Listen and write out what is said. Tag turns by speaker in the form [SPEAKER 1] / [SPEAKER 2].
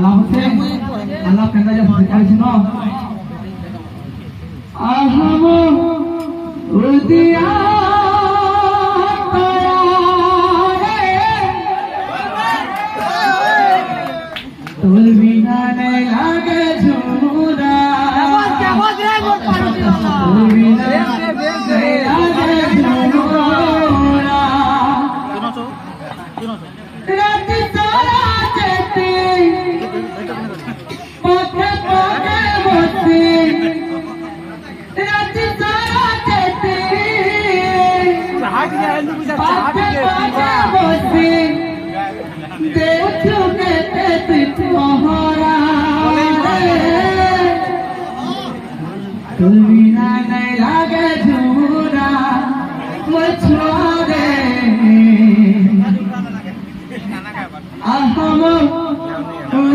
[SPEAKER 1] আলাপ হচ্ছে আলাপ কেন যা সরকার শুনো আহমো উদিয়া তোর বিনা নাই লাগে ঝুরা তোর বিনা নাই লাগে ঝুরা রাত সারা যেতে পথে পথে বসে রাত সারা যেতে পথে পথে বসে দেখো কেতে তুই মহারা